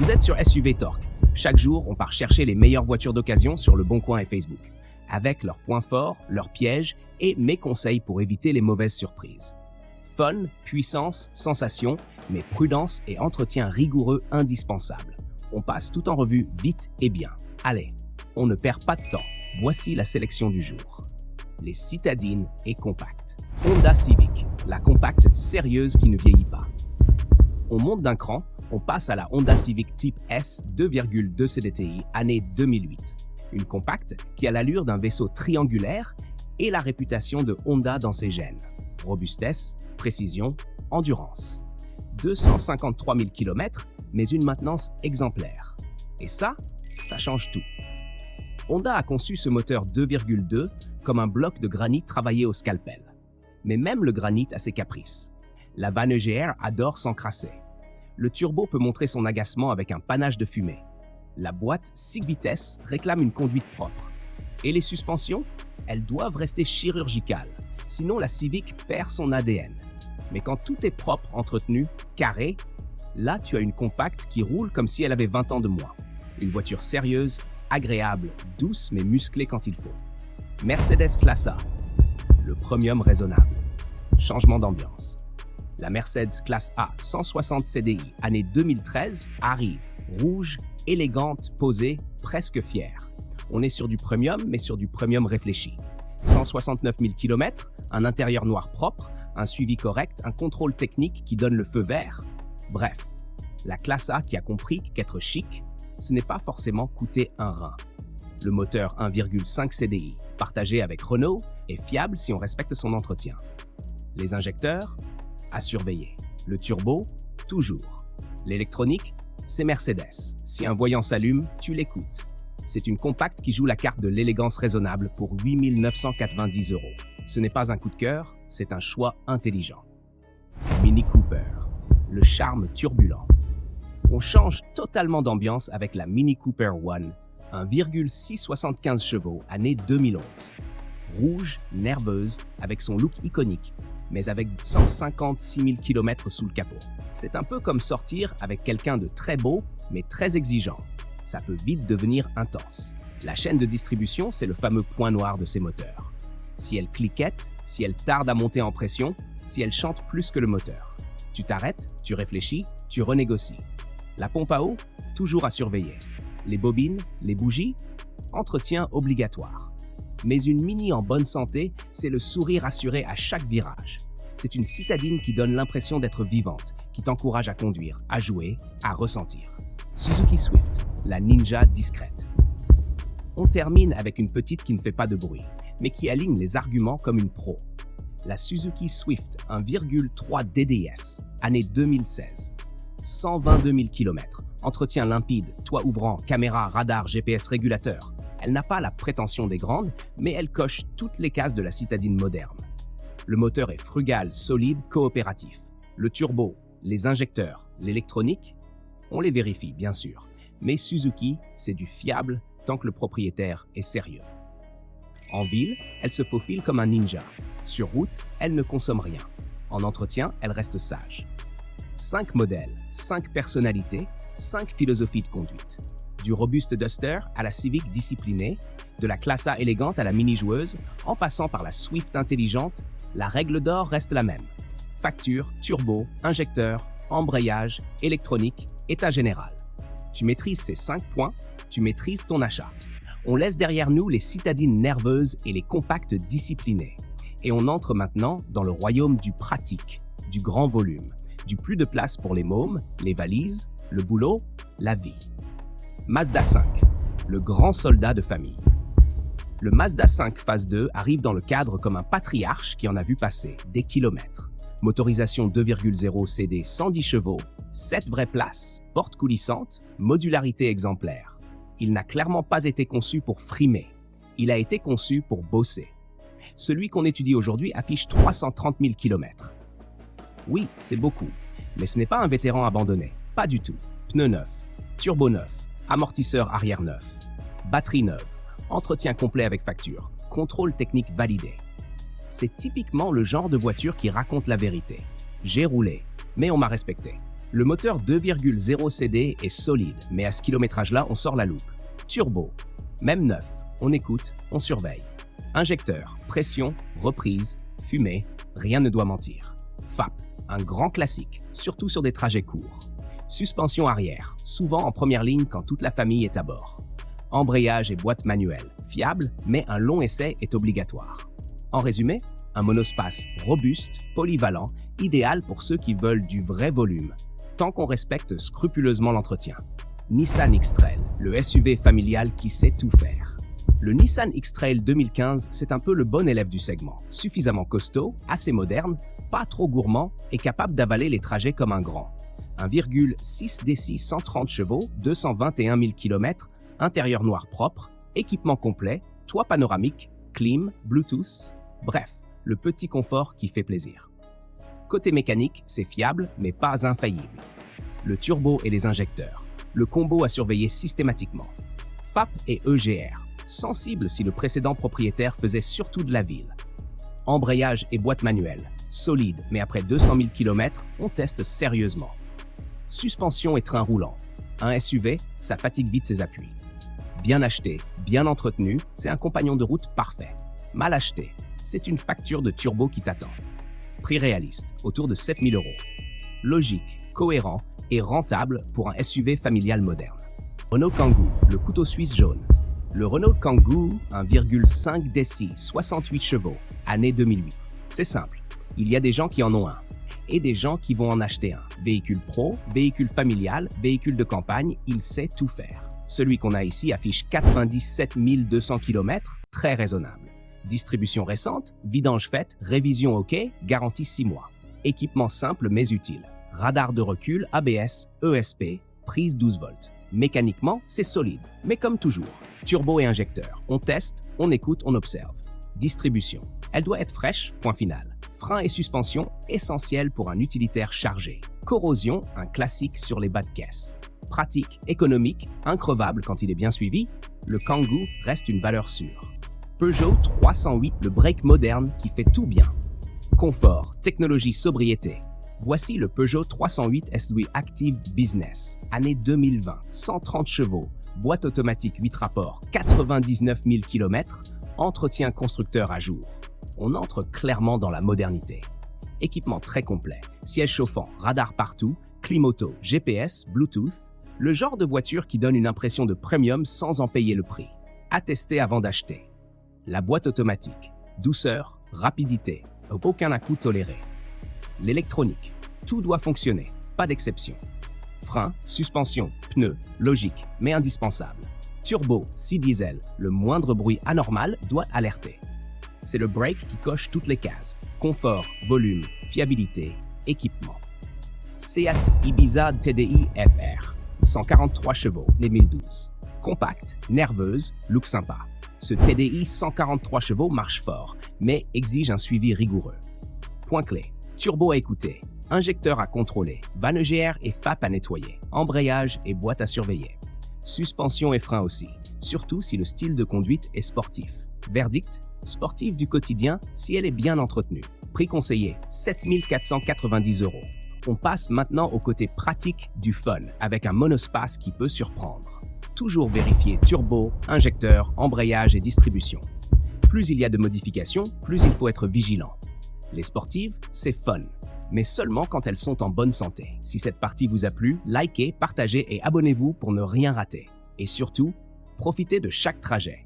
Vous êtes sur SUV Torque. Chaque jour, on part chercher les meilleures voitures d'occasion sur Le Bon Coin et Facebook, avec leurs points forts, leurs pièges et mes conseils pour éviter les mauvaises surprises. Fun, puissance, sensation, mais prudence et entretien rigoureux indispensables. On passe tout en revue vite et bien. Allez, on ne perd pas de temps. Voici la sélection du jour. Les citadines et compactes. Honda Civic, la compacte sérieuse qui ne vieillit pas. On monte d'un cran, on passe à la Honda Civic Type S 2,2 CDTI, année 2008. Une compacte qui a l'allure d'un vaisseau triangulaire et la réputation de Honda dans ses gènes. Robustesse, précision, endurance. 253 000 km, mais une maintenance exemplaire. Et ça change tout. Honda a conçu ce moteur 2,2 comme un bloc de granit travaillé au scalpel. Mais même le granit a ses caprices. La vanne EGR adore s'encrasser. Le turbo peut montrer son agacement avec un panache de fumée. La boîte 6 vitesses réclame une conduite propre. Et les suspensions, elles doivent rester chirurgicales, sinon la Civic perd son ADN. Mais quand tout est propre, entretenu, carré, là tu as une compacte qui roule comme si elle avait 20 ans de moins. Une voiture sérieuse, agréable, douce mais musclée quand il faut. Mercedes Classe A, le premium raisonnable. Changement d'ambiance. La Mercedes Classe A 160 CDI, année 2013, arrive, rouge, élégante, posée, presque fière. On est sur du premium, mais sur du premium réfléchi. 169 000 km, un intérieur noir propre, un suivi correct, un contrôle technique qui donne le feu vert. Bref, la Classe A qui a compris qu'être chic, ce n'est pas forcément coûter un rein. Le moteur 1,5 CDI, partagé avec Renault, est fiable si on respecte son entretien. Les injecteurs, à surveiller. Le turbo, toujours. L'électronique, c'est Mercedes. Si un voyant s'allume, tu l'écoutes. C'est une compacte qui joue la carte de l'élégance raisonnable pour 8 990 €. Ce n'est pas un coup de cœur, c'est un choix intelligent. Mini Cooper, le charme turbulent. On change totalement d'ambiance avec la Mini Cooper One, 1,675 chevaux, année 2011. Rouge, nerveuse, avec son look iconique, mais avec 156 000 km sous le capot. C'est un peu comme sortir avec quelqu'un de très beau, mais très exigeant. Ça peut vite devenir intense. La chaîne de distribution, c'est le fameux point noir de ces moteurs. Si elle cliquette, si elle tarde à monter en pression, si elle chante plus que le moteur. Tu t'arrêtes, tu réfléchis, tu renégocies. La pompe à eau, toujours à surveiller. Les bobines, les bougies, entretien obligatoire. Mais une Mini en bonne santé, c'est le sourire assuré à chaque virage. C'est une citadine qui donne l'impression d'être vivante, qui t'encourage à conduire, à jouer, à ressentir. Suzuki Swift, la ninja discrète. On termine avec une petite qui ne fait pas de bruit, mais qui aligne les arguments comme une pro. La Suzuki Swift 1,3 DDS, année 2016. 122 000 km, entretien limpide, toit ouvrant, caméra, radar, GPS régulateur. Elle n'a pas la prétention des grandes, mais elle coche toutes les cases de la citadine moderne. Le moteur est frugal, solide, coopératif. Le turbo, les injecteurs, l'électronique, on les vérifie bien sûr. Mais Suzuki, c'est du fiable tant que le propriétaire est sérieux. En ville, elle se faufile comme un ninja. Sur route, elle ne consomme rien. En entretien, elle reste sage. 5 modèles, 5 personnalités, 5 philosophies de conduite. Du robuste Duster à la Civic disciplinée, de la Classe A élégante à la Mini joueuse, en passant par la Swift intelligente, la règle d'or reste la même. Facture, turbo, injecteur, embrayage, électronique, état général. Tu maîtrises ces 5 points, tu maîtrises ton achat. On laisse derrière nous les citadines nerveuses et les compactes disciplinés. Et on entre maintenant dans le royaume du pratique, du grand volume, du plus de place pour les mômes, les valises, le boulot, la vie. Mazda 5, le grand soldat de famille. Le Mazda 5 Phase 2 arrive dans le cadre comme un patriarche qui en a vu passer des kilomètres. Motorisation 2,0 CD 110 chevaux, 7 vraies places, porte coulissante, modularité exemplaire. Il n'a clairement pas été conçu pour frimer. Il a été conçu pour bosser. Celui qu'on étudie aujourd'hui affiche 330 000 km. Oui, c'est beaucoup, mais ce n'est pas un vétéran abandonné, pas du tout. Pneus neufs, turbo neuf, amortisseur arrière neuf, batterie neuve, entretien complet avec facture, contrôle technique validé. C'est typiquement le genre de voiture qui raconte la vérité. J'ai roulé, mais on m'a respecté. Le moteur 2,0 CD est solide, mais à ce kilométrage-là, on sort la loupe. Turbo, même neuf, on écoute, on surveille. Injecteur, pression, reprise, fumée, rien ne doit mentir. FAP, un grand classique, surtout sur des trajets courts. Suspension arrière, souvent en première ligne quand toute la famille est à bord. Embrayage et boîte manuelle, fiable, mais un long essai est obligatoire. En résumé, un monospace robuste, polyvalent, idéal pour ceux qui veulent du vrai volume, tant qu'on respecte scrupuleusement l'entretien. Nissan X-Trail, le SUV familial qui sait tout faire. Le Nissan X-Trail 2015, c'est un peu le bon élève du segment. Suffisamment costaud, assez moderne, pas trop gourmand et capable d'avaler les trajets comme un grand. 1,6 DC 130 chevaux, 221 000 km, intérieur noir propre, équipement complet, toit panoramique, clim, Bluetooth, bref, le petit confort qui fait plaisir. Côté mécanique, c'est fiable, mais pas infaillible. Le turbo et les injecteurs, le combo à surveiller systématiquement. FAP et EGR, sensible si le précédent propriétaire faisait surtout de la ville. Embrayage et boîte manuelle, solide, mais après 200 000 km, on teste sérieusement. Suspension et train roulant. Un SUV, ça fatigue vite ses appuis. Bien acheté, bien entretenu, c'est un compagnon de route parfait. Mal acheté, c'est une facture de turbo qui t'attend. Prix réaliste, autour de 7 000 €. Logique, cohérent et rentable pour un SUV familial moderne. Renault Kangoo, le couteau suisse jaune. Le Renault Kangoo 1,5 DCi, 68 chevaux, année 2008. C'est simple, il y a des gens qui en ont un et des gens qui vont en acheter un. Véhicule pro, véhicule familial, véhicule de campagne, il sait tout faire. Celui qu'on a ici affiche 97 200 km, très raisonnable. Distribution récente, vidange faite, révision OK, garantie 6 mois. Équipement simple mais utile. Radar de recul, ABS, ESP, prise 12 volts. Mécaniquement, c'est solide, mais comme toujours, turbo et injecteur. On teste, on écoute, on observe. Distribution. Elle doit être fraîche, point final. Frein et suspension, essentiels pour un utilitaire chargé. Corrosion, un classique sur les bas de caisse. Pratique, économique, increvable quand il est bien suivi, le Kangoo reste une valeur sûre. Peugeot 308, le break moderne qui fait tout bien. Confort, technologie, sobriété. Voici le Peugeot 308 SW Active Business, année 2020, 130 chevaux, boîte automatique 8 rapports, 99 000 km, entretien constructeur à jour. On entre clairement dans la modernité. Équipement très complet, siège chauffant, radar partout, clim auto, GPS, Bluetooth, le genre de voiture qui donne une impression de premium sans en payer le prix. À tester avant d'acheter. La boîte automatique, douceur, rapidité, aucun à-coup toléré. L'électronique, tout doit fonctionner, pas d'exception. Frein, suspension, pneus, logique, mais indispensable. Turbo, 6 diesel, le moindre bruit anormal doit alerter. C'est le break qui coche toutes les cases. Confort, volume, fiabilité, équipement. Seat Ibiza TDI FR, 143 chevaux, 2012. Compact, nerveuse, look sympa. Ce TDI 143 chevaux marche fort, mais exige un suivi rigoureux. Point clé, turbo à écouter, injecteur à contrôler, vanne EGR et FAP à nettoyer, embrayage et boîte à surveiller. Suspension et frein aussi, surtout si le style de conduite est sportif. Verdict, sportif du quotidien si elle est bien entretenue. Prix conseillé, 7 490 €. On passe maintenant au côté pratique du fun, avec un monospace qui peut surprendre. Toujours vérifier turbo, injecteur, embrayage et distribution. Plus il y a de modifications, plus il faut être vigilant. Les sportives, c'est fun, mais seulement quand elles sont en bonne santé. Si cette partie vous a plu, likez, partagez et abonnez-vous pour ne rien rater. Et surtout, profitez de chaque trajet.